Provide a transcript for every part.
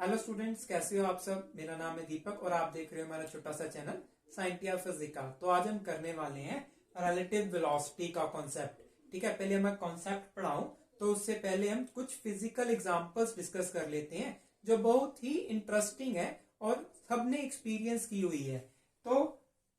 Hello students, कैसे हो आप सब। मेरा नाम है दीपक और आप देख रहे हो हमारा छोटा सा चैनल साइंटिया फिजिका। तो आज हम करने वाले हैं रिलेटिव वेलोसिटी का कॉन्सेप्ट। ठीक है, पहले मैं कॉन्सेप्ट पढ़ाऊं तो उससे पहले हम कुछ फिजिकल एग्जांपल्स डिस्कस कर लेते हैं जो बहुत ही इंटरेस्टिंग है और सबने एक्सपीरियंस की हुई है। तो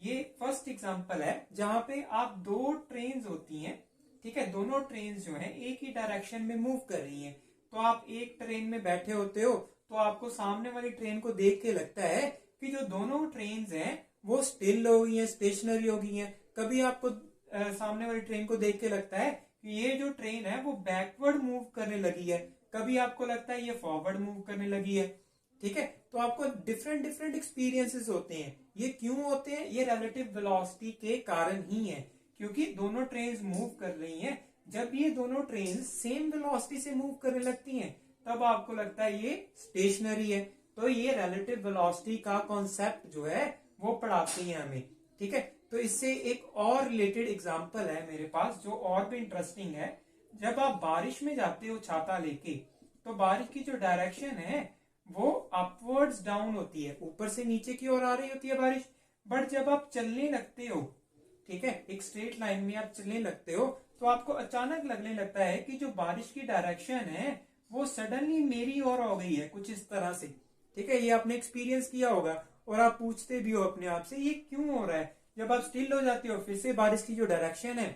ये फर्स्ट एग्जांपल है जहां पे आप दो ट्रेन होती हैं। ठीक है, दोनों ट्रेन जो है एक ही डायरेक्शन में मूव कर रही हैं। तो आप एक ट्रेन में बैठे होते हो तो आपको सामने वाली ट्रेन को देख के लगता है कि जो दोनों ट्रेन हैं वो स्टिल हो गई हैं, स्टेशनरी हो गई हैं। कभी आपको सामने वाली ट्रेन को देख के लगता है कि ये जो ट्रेन है वो बैकवर्ड मूव करने लगी है, कभी आपको लगता है ये फॉरवर्ड मूव करने लगी है। ठीक है, तो आपको डिफरेंट डिफरेंट एक्सपीरियंसेस होते हैं। ये क्यों होते हैं? ये रिलेटिव वेलोसिटी के कारण ही है, क्योंकि दोनों ट्रेन मूव कर रही हैं। जब ये दोनों ट्रेन सेम वेलोसिटी से मूव करने लगती हैं तब आपको लगता है ये स्टेशनरी है। तो ये रिलेटिव वेलोसिटी का कॉन्सेप्ट जो है वो पढ़ाते हैं हमें। ठीक है, तो इससे एक और रिलेटेड एग्जांपल है मेरे पास जो और भी इंटरेस्टिंग है। जब आप बारिश में जाते हो छाता लेके तो बारिश की जो डायरेक्शन है वो अपवर्ड्स डाउन होती है, ऊपर से नीचे की ओर आ रही होती है बारिश। बट जब आप चलने लगते हो, ठीक है, एक स्ट्रेट लाइन में आप चलने लगते हो तो आपको अचानक लगने लगता है कि जो बारिश की डायरेक्शन है वो सडनली मेरी ओर हो गई है, कुछ इस तरह से। ठीक है, ये आपने एक्सपीरियंस किया होगा और आप पूछते भी हो अपने आप से ये क्यों हो रहा है। जब आप स्टिल हो जाते हो फिर से बारिश की जो डायरेक्शन है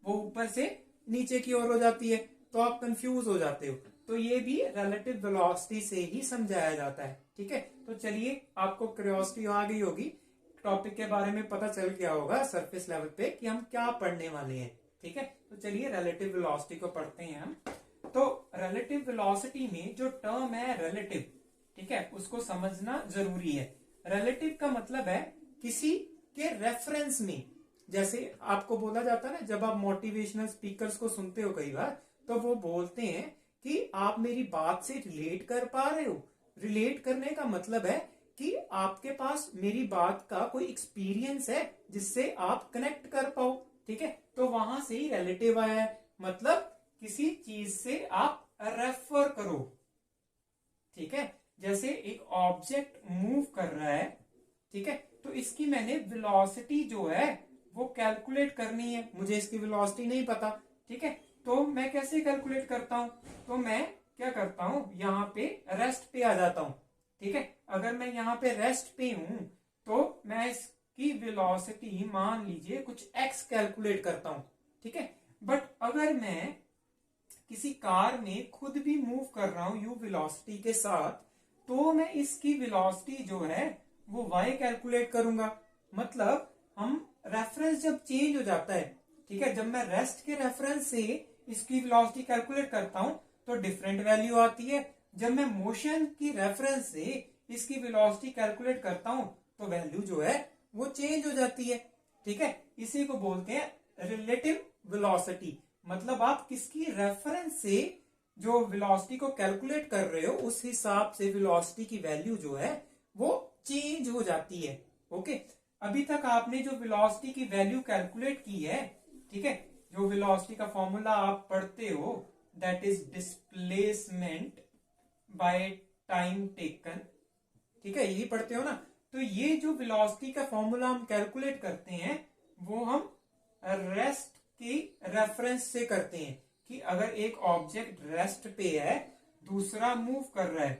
वो ऊपर से नीचे की ओर हो जाती है, तो आप कंफ्यूज हो जाते हो। तो ये भी रिलेटिव वेलोसिटी से ही समझाया जाता है। ठीक है, तो चलिए, आपको क्यूरियोसिटी आ गई होगी, टॉपिक के बारे में पता चल गया होगा सरफेस लेवल पे कि हम क्या पढ़ने वाले हैं। ठीक है, तो चलिए रिलेटिव वेलोसिटी को पढ़ते हैं हम। तो रिलेटिव वेलोसिटी में जो टर्म है रिलेटिव, ठीक है, उसको समझना जरूरी है। रिलेटिव का मतलब है किसी के रेफरेंस में। जैसे आपको बोला जाता है ना, जब आप मोटिवेशनल स्पीकर्स को सुनते हो कई बार, तो वो बोलते हैं कि आप मेरी बात से रिलेट कर पा रहे हो। रिलेट करने का मतलब है कि आपके पास मेरी बात का कोई एक्सपीरियंस है जिससे आप कनेक्ट कर पाओ। ठीक है, तो वहां से ही रिलेटिव आया है, मतलब किसी चीज से आप रेफर करो। ठीक है, जैसे एक ऑब्जेक्ट मूव कर रहा है, ठीक है, तो इसकी मैंने वेलोसिटी जो है वो कैलकुलेट करनी है। मुझे इसकी वेलोसिटी नहीं पता, ठीक है, तो मैं कैसे कैलकुलेट करता हूं? तो मैं क्या करता हूं, यहां पे रेस्ट पे आ जाता हूं। ठीक है, अगर मैं यहाँ पे रेस्ट पे हूं तो मैं इसकी वेलोसिटी मान लीजिए कुछ x कैलकुलेट करता हूं। ठीक है, बट अगर मैं किसी कार में खुद भी मूव कर रहा हूं u वेलोसिटी के साथ, तो मैं इसकी वेलोसिटी जो है वो y कैलकुलेट करूंगा। मतलब हम रेफरेंस जब चेंज हो जाता है, ठीक है, जब मैं रेस्ट के रेफरेंस से इसकी वेलोसिटी कैलकुलेट करता हूं तो डिफरेंट वैल्यू आती है। जब मैं मोशन की रेफरेंस से इसकी वेलोसिटी कैलकुलेट करता हूं तो वैल्यू जो है वो चेंज हो जाती है। ठीक है, इसी को बोलते हैं रिलेटिव वेलोसिटी। मतलब आप किसकी रेफरेंस से जो वेलोसिटी को कैलकुलेट कर रहे हो उस हिसाब से वेलोसिटी की वैल्यू जो है वो चेंज हो जाती है। ओके, अभी तक आपने जो वेलोसिटी की वैल्यू कैलकुलेट की है, ठीक है, जो वेलोसिटी का फॉर्मूला आप पढ़ते हो that is displacement by time taken, ठीक है, यही पढ़ते हो ना। तो ये जो वेलोसिटी का फॉर्मूला हम कैलकुलेट करते हैं वो हम रेस्ट की रेफरेंस से करते हैं कि अगर एक ऑब्जेक्ट रेस्ट पे है, दूसरा मूव कर रहा है,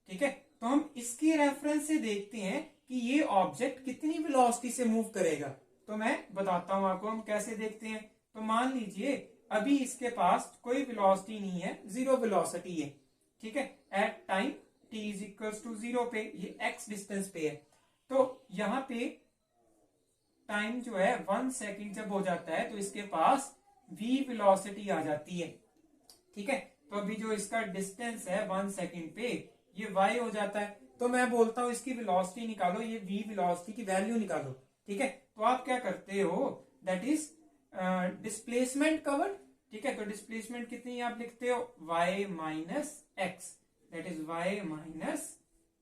ठीक है, तो हम इसकी रेफरेंस से देखते हैं कि ये ऑब्जेक्ट कितनी वेलोसिटी से मूव करेगा। तो मैं बताता हूं आपको हम कैसे देखते हैं। तो मान लीजिए अभी इसके पास कोई वेलोसिटी नहीं है, जीरो वेलोसिटी है। ठीक है, at time t is equals to 0 पे, ये x डिस्टेंस पे है। तो यहां पे टाइम जो है 1 सेकेंड जब हो जाता है तो इसके पास v वेलोसिटी आ जाती है। ठीक है, तो अभी जो इसका डिस्टेंस है 1 सेकेंड पे ये y हो जाता है। तो मैं बोलता हूं इसकी वेलोसिटी निकालो, ये v वेलोसिटी की वैल्यू निकालो। ठीक है, तो आप क्या करते हो, दैट इज डिस्प्लेसमेंट कवर्ड। ठीक है, तो डिस्प्लेसमेंट कितनी आप लिखते हो, y minus x, that is y minus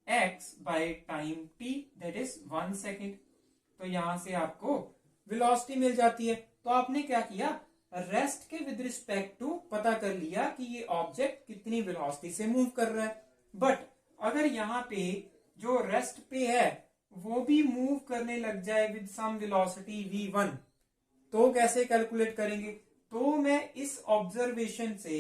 x by time t, that is 1 second. तो यहां से आपको वेलोसिटी मिल जाती है। तो आपने क्या किया, रेस्ट के विद रिस्पेक्ट टू पता कर लिया कि ये ऑब्जेक्ट कितनी वेलोसिटी से मूव कर रहा है। बट अगर यहाँ पे जो रेस्ट पे है वो भी मूव करने लग जाए विद सम वेलोसिटी v1, तो कैसे कैलकुलेट करेंगे? तो मैं इस ऑब्जर्वेशन से,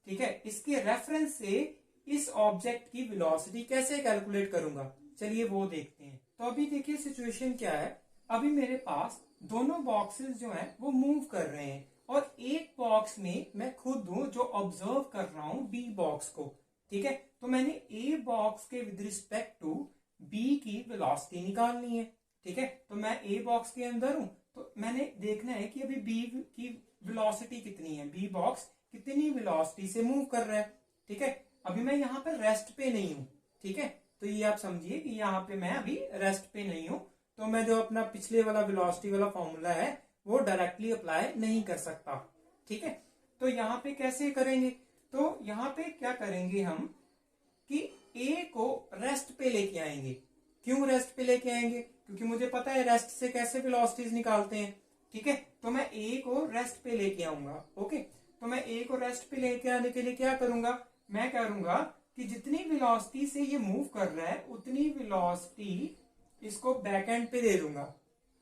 ठीक है, इसके रेफरेंस से इस ऑब्जेक्ट की वेलोसिटी कैसे कैलकुलेट करूंगा, चलिए वो देखते हैं। तो अभी देखिए सिचुएशन क्या है। अभी मेरे पास दोनों बॉक्सेस जो हैं वो मूव कर रहे हैं और एक बॉक्स में मैं खुद हूं जो ऑब्जर्व कर रहा हूं बी बॉक्स को, ठीक है। तो मैंने ए बॉक्स के विद रिस्पेक्ट टू बी की वेलोसिटी निकालनी है, ठीक है। तो मैं ए बॉक्स के अंदर हूं, तो मैंने देखना है कि अभी बी की वेलोसिटी कितनी है, बी बॉक्स कितनी वेलोसिटी से मूव कर रहा है, ठीक है। अभी मैं यहाँ पर रेस्ट पे नहीं हूं, ठीक है। तो ये आप समझिए कि यहाँ पे मैं अभी रेस्ट पे नहीं हूं, तो मैं जो अपना पिछले वाला वेलोसिटी वाला फॉर्मूला है वो डायरेक्टली अप्लाई नहीं कर सकता, ठीक है। तो यहाँ पे कैसे करेंगे? तो यहाँ पे क्या करेंगे हम कि ए को रेस्ट पे लेके आएंगे। क्यों रेस्ट पे लेके आएंगे? क्योंकि मुझे पता है रेस्ट से कैसे वेलोसिटीज निकालते हैं, ठीक है। तो मैं ए को रेस्ट पे लेके आऊंगा, ओके। तो मैं ए को रेस्ट पे लेके आने के लिए क्या करूंगा? मैं करूंगा कि जितनी वेलोसिटी से ये मूव कर रहा है उतनी वेलोसिटी इसको बैक एंड पे दे दूंगा,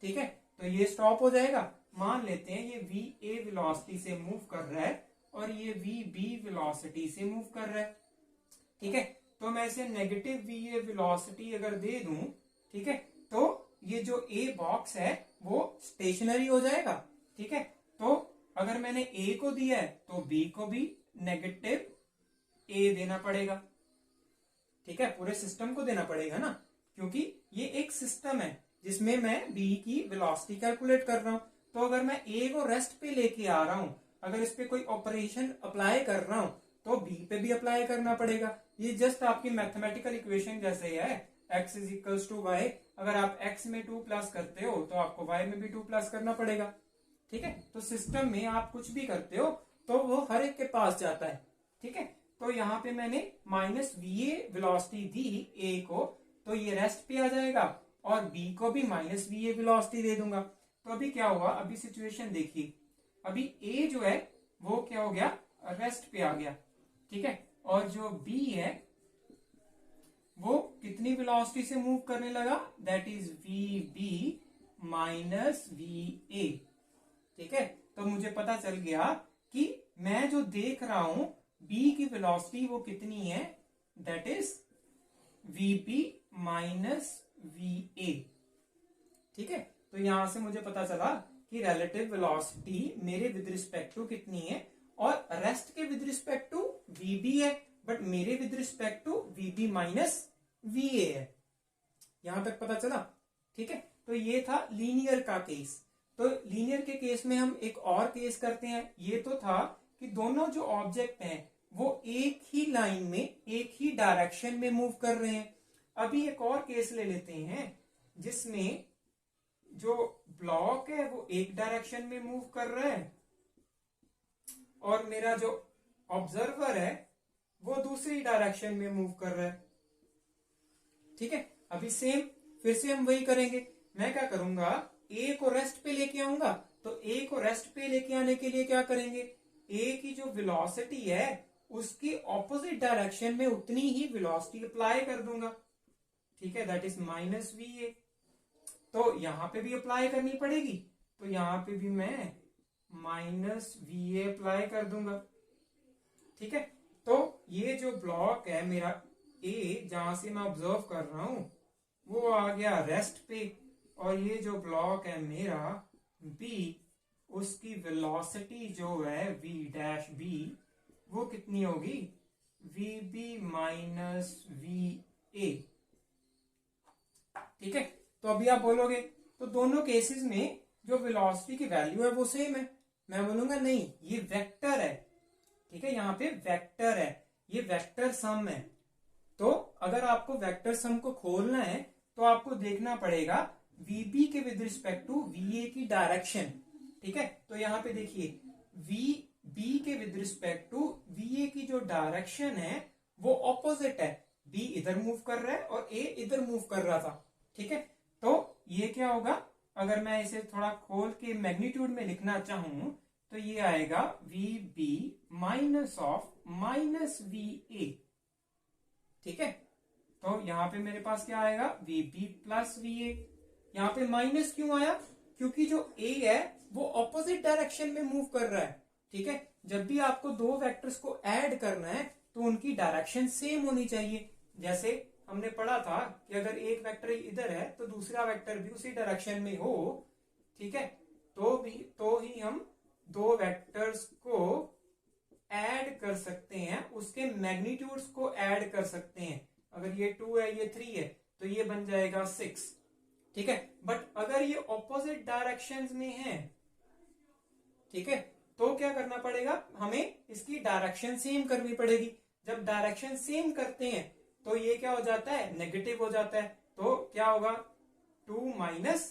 ठीक है। तो ये स्टॉप हो जाएगा। मान लेते हैं ये वी ए वेलोसिटी से मूव कर रहा है और ये वी बी वेलोसिटी से मूव कर रहा है, ठीक है। तो मैं इसे नेगेटिव वी ए वेलोसिटी अगर दे दूं, ठीक है, तो ये जो ए बॉक्स है वो स्टेशनरी हो जाएगा, ठीक है। तो अगर मैंने ए को दिया है तो बी को भी नेगेटिव ए देना पड़ेगा, ठीक है। पूरे सिस्टम को देना पड़ेगा ना, क्योंकि ये एक सिस्टम है जिसमें मैं बी की वेलोसिटी कैलकुलेट कर रहा हूं। तो अगर मैं ए को रेस्ट पे लेके आ रहा हूं, अगर इस पे कोई ऑपरेशन अप्लाई कर रहा हूं तो बी पे भी अप्लाई करना पड़ेगा। ये जस्ट आपकी मैथमेटिकल इक्वेशन जैसे है, x is equals to y. अगर आप x में 2 प्लस करते हो तो आपको y में भी 2 प्लस करना पड़ेगा, ठीक है। तो सिस्टम में आप कुछ भी करते हो तो वो हर एक के पास जाता है, ठीक है। तो यहाँ पे मैंने माइनस वी ए वेलोसिटी दी ए को, तो ये रेस्ट पे आ जाएगा और बी को भी माइनस वी ए वेलोसिटी दे दूंगा। तो अभी क्या हुआ? अभी सिचुएशन देखिए, अभी ए जो है वो क्या हो गया? रेस्ट पे आ गया, ठीक है। और जो बी है वो कितनी वेलोसिटी से मूव करने लगा? That is V B minus V A, ठीक है। तो मुझे पता चल गया कि मैं जो देख रहा हूं बी की वेलोसिटी वो कितनी है, that is V B minus V A, ठीक है। तो यहां से मुझे पता चला कि रिलेटिव वेलोसिटी मेरे विद रिस्पेक्ट टू कितनी है, और रेस्ट के with respect to V B है, बट मेरे with respect to V B minus V A है। यहां तक पता चला, ठीक है। तो ये था लीनियर का केस। तो लीनियर के केस में हम एक और केस करते हैं। ये तो था कि दोनों जो ऑब्जेक्ट हैं वो एक ही लाइन में एक ही डायरेक्शन में मूव कर रहे हैं। अभी एक और केस ले लेते हैं जिसमें जो ब्लॉक है वो एक डायरेक्शन में मूव कर रहा है और मेरा जो ऑब्जर्वर है वो दूसरी डायरेक्शन में मूव कर रहा है, ठीक है। अभी सेम फिर से हम वही करेंगे। मैं क्या करूंगा? ए को रेस्ट पे लेके आऊंगा। तो ए को रेस्ट पे लेके आने के लिए क्या करेंगे? ए की जो वेलोसिटी है उसकी ऑपोजिट डायरेक्शन में उतनी ही वेलोसिटी अप्लाई कर दूंगा, ठीक है, दैट इज माइनस वी ए। तो यहां पे भी अप्लाई करनी पड़ेगी, तो यहां पे भी मैं माइनस वी ए अप्लाई कर दूंगा, ठीक है। तो ये जो ब्लॉक है मेरा ए जहां से मैं ऑब्जर्व कर रहा हूं वो आ गया रेस्ट पे, और ये जो ब्लॉक है मेरा बी उसकी वेलोसिटी जो है वी डैश बी वो कितनी होगी? V B minus V A, ठीक है। तो अभी आप बोलोगे तो दोनों केसेस में जो वेलोसिटी की वैल्यू है वो सेम है। मैं बोलूंगा नहीं, ये वेक्टर है, ठीक है। यहाँ पे वेक्टर है, ये वेक्टर सम है। तो अगर आपको वेक्टर सम को खोलना है तो आपको देखना पड़ेगा वीबी के with respect to V A की डायरेक्शन, ठीक है। तो यहाँ पे देखिए वी बी के with respect to V A की जो डायरेक्शन है वो ऑपोजिट है। बी इधर मूव कर रहा है और ए इधर मूव कर रहा था, ठीक है। तो ये क्या होगा? अगर मैं इसे थोड़ा खोल के मैग्नीट्यूड में लिखना चाहूं तो ये आएगा V B minus of minus V A, ठीक है। तो यहाँ पे मेरे पास क्या आएगा, VB प्लस VA। यहाँ पे माइनस क्यों आया, क्योंकि जो A है वो ऑपोजिट डायरेक्शन में मूव कर रहा है। ठीक है, जब भी आपको दो वेक्टर्स को ऐड करना है तो उनकी डायरेक्शन सेम होनी चाहिए। जैसे हमने पढ़ा था कि अगर एक वेक्टर इधर है तो दूसरा वेक्टर भी उसी डायरेक्शन में हो, ठीक है, तो ही हम दो वेक्टर्स को ऐड कर सकते हैं, उसके मैग्नीट्यूड्स को ऐड कर सकते हैं। अगर ये 2 है ये 3 है तो ये बन जाएगा 6। ठीक है, बट अगर ये ऑपोजिट डायरेक्शंस में है, ठीक है, तो क्या करना पड़ेगा, हमें इसकी डायरेक्शन सेम करनी पड़ेगी। जब डायरेक्शन सेम करते हैं तो ये क्या हो जाता है, नेगेटिव हो जाता है। तो क्या होगा, 2 माइनस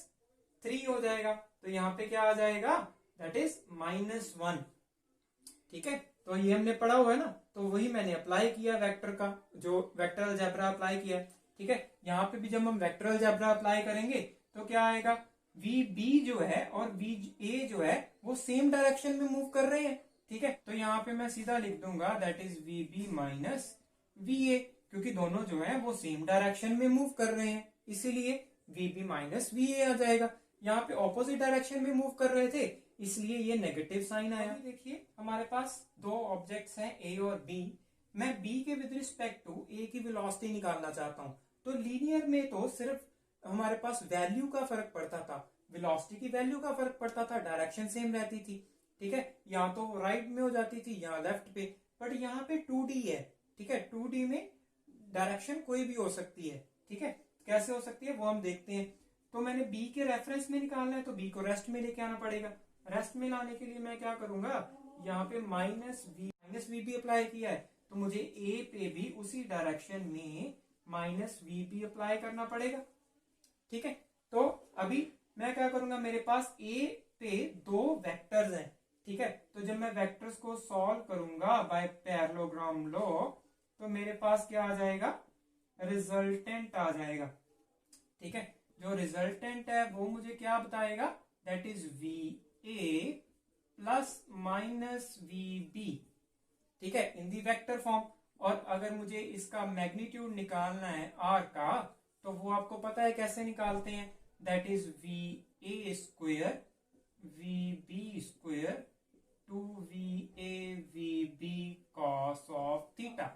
3 हो जाएगा। तो यहाँ पे क्या आ जाएगा, दैट इज -1। ठीक है, तो ये हमने पढ़ा हुआ है ना, तो वही मैंने अप्लाई किया वेक्टर का, जो वेक्टर अलजेब्रा अप्लाई किया। ठीक है, यहाँ पे भी जब हम वेक्टर अलजेब्रा अप्लाई करेंगे तो क्या आएगा, VB जो है और VA जो है वो सेम डायरेक्शन में मूव कर रहे हैं। ठीक है, तो यहाँ पे मैं सीधा लिख दूंगा that is VB minus VA, क्योंकि दोनों जो है वो सेम डायरेक्शन में मूव कर रहे हैं, इसीलिए VB माइनस VA आ जाएगा। यहाँ पे ऑपोजिट डायरेक्शन में मूव कर रहे थे, इसलिए ये नेगेटिव साइन आया। देखिए हमारे पास दो ऑब्जेक्ट्स हैं A और B। मैं B के विद रिस्पेक्ट टू A की वेलोसिटी निकालना चाहता हूँ। तो लीनियर में तो सिर्फ हमारे पास वैल्यू का फर्क पड़ता था, वेलोसिटी की वैल्यू का फर्क पड़ता था, डायरेक्शन सेम रहती थी। ठीक है, यहाँ तो राइट में हो जाती थी, यहाँ लेफ्ट पे। बट यहाँ पे 2D है। ठीक है, 2D में डायरेक्शन कोई भी हो सकती है। ठीक है, कैसे हो सकती है वो हम देखते हैं। तो मैंने B के रेफरेंस में निकालना है तो B को रेस्ट में लेके आना पड़ेगा। रेस्ट में लाने के लिए मैं क्या करूंगा, यहाँ पे माइनस VB अप्लाई किया है तो मुझे A पे भी उसी डायरेक्शन में -VB अप्लाई करना पड़ेगा। ठीक है, तो अभी मैं क्या करूंगा, मेरे पास A पे दो वेक्टर्स हैं। ठीक है, तो जब मैं वेक्टर्स को सॉल्व करूंगा बाय पैरेललोग्राम लॉ तो मेरे पास क्या आ जाएगा, रिजल्टेंट आ जाएगा। ठीक है, जो रिजल्टेंट है वो मुझे क्या बताएगा, that is VA plus -VB। ठीक है, इन दी वेक्टर फॉर्म। और अगर मुझे इसका मैग्नीट्यूड निकालना है R का, तो वो आपको पता है कैसे निकालते हैं, that is VA square VB square 2VA VB cos of theta.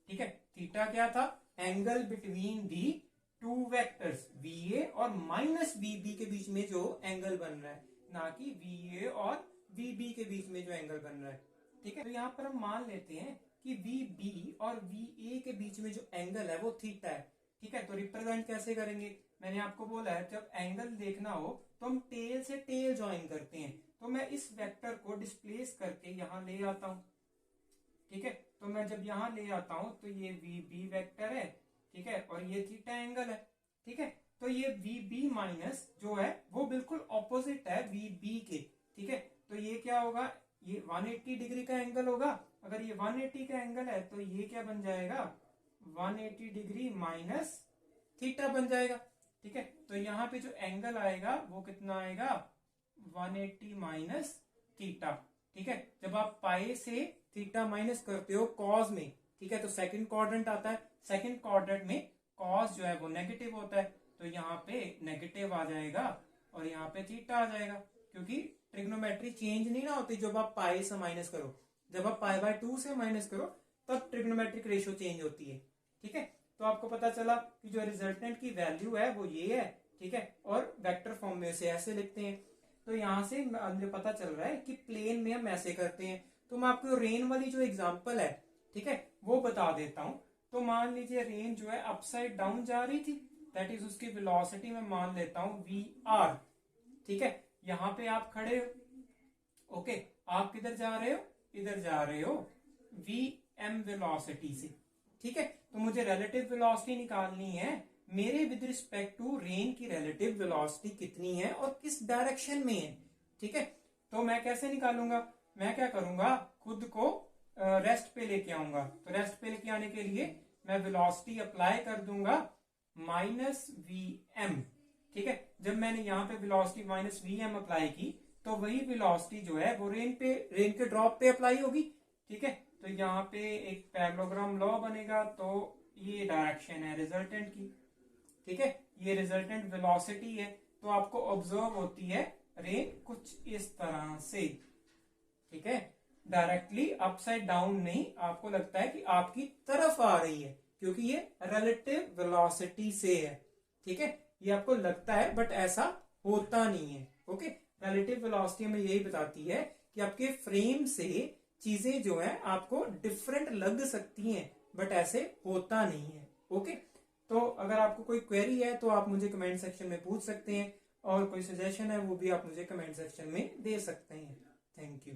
ठीक है, थीटा क्या था, angle between the two vectors VA और -VB के बीच में जो एंगल बन रहा है, ना कि VA और VB के बीच में जो एंगल बन रहा है। ठीक है, तो यहाँ पर हम मान लेते हैं कि VB और VA के बीच में जो एंगल है वो थीटा है। ठीक है, तो रिप्रेजेंट कैसे करेंगे, मैंने आपको बोला है जब एंगल देखना हो तो हम टेल से टेल ज्वाइन करते हैं। तो मैं इस वेक्टर को डिस्प्लेस करके यहाँ ले आता हूँ। ठीक है, तो मैं जब यहाँ ले आता हूँ तो ये VB वेक्टर है। ठीक है, और ये थीटा एंगल है। ठीक है, तो ये VB माइनस जो है वो बिल्कुल ऑपोजिट है VB के। ठीक है, तो ये क्या होगा, ये 180 डिग्री का एंगल होगा। अगर ये 180 का एंगल है तो ये क्या बन जाएगा, 180 डिग्री माइनस थीटा बन जाएगा। ठीक है, तो यहाँ पे जो एंगल आएगा वो कितना आएगा, 180 माइनस थीटा। ठीक है, जब आप पाई से थीटा माइनस करते हो कॉस में, ठीक है, तो सेकंड क्वाड्रेंट आता है। सेकंड क्वाड्रेंट में कॉस जो है वो नेगेटिव होता है, तो यहाँ पे नेगेटिव आ जाएगा और यहाँ पे थीटा आ जाएगा, क्योंकि ट्रिग्नोमेट्री चेंज नहीं ना होती जब आप पाई से माइनस करो। जब आप पाई बाय 2 से माइनस करो तब ट्रिग्नोमेट्रिक रेशियो चेंज होती है। ठीक है, तो आपको पता चला कि जो रिजल्टेंट की वैल्यू है वो ये है। ठीक है, और वेक्टर फॉर्म में से ऐसे लिखते हैं। तो यहाँ से मुझे पता चल रहा है कि प्लेन में हम ऐसे करते हैं। तो मैं आपको रेन वाली जो एग्जांपल है, ठीक है, वो बता देता हूं। तो मान लीजिए रेन जो है अपसाइड डाउन जा रही थी, दैट इज उसकी वेलोसिटी मैं मान लेता हूं VR। ठीक है, यहाँ पे आप खड़े हो, ओके, आप किधर जा रहे हो, इधर जा रहे हो VM वेलोसिटी से। ठीक है, तो मुझे रिलेटिव वेलोसिटी निकालनी है, मेरे विद रिस्पेक्ट टू रेन की रिलेटिव वेलोसिटी कितनी है और किस डायरेक्शन में है। ठीक है, तो मैं कैसे निकालूंगा, मैं क्या करूंगा, खुद को रेस्ट पे लेके आऊंगा। तो रेस्ट पे लेके आने के लिए मैं वेलोसिटी अप्लाई कर दूंगा -VM। ठीक है, जब मैंने यहाँ पे वेलोसिटी -VM अप्लाई की तो वही वेलोसिटी जो है वो रेन के ड्रॉप पे अप्लाई होगी। ठीक है, तो यहाँ पे एक पैरेललोग्राम लॉ बनेगा, तो ये डायरेक्शन है रिजल्टेंट की, ठीक है, ये रिजल्टेंट वेलोसिटी है। तो आपको ऑब्जर्व होती है रे कुछ इस तरह से, ठीक है, डायरेक्टली अपसाइड डाउन नहीं, आपको लगता है कि आपकी तरफ आ रही है क्योंकि ये रिलेटिव वेलोसिटी से है, ठीक है, ये आपको लगता है बट ऐसा होता नहीं है। ओके, रिलेटिव वेलोसिटी हमें यही बताती है कि आपके फ्रेम से चीजें जो है आपको डिफरेंट लग सकती हैं बट ऐसे होता नहीं है। ओके, तो अगर आपको कोई क्वेरी है तो आप मुझे कमेंट सेक्शन में पूछ सकते हैं और कोई सजेशन है वो भी आप मुझे कमेंट सेक्शन में दे सकते हैं। Thank you.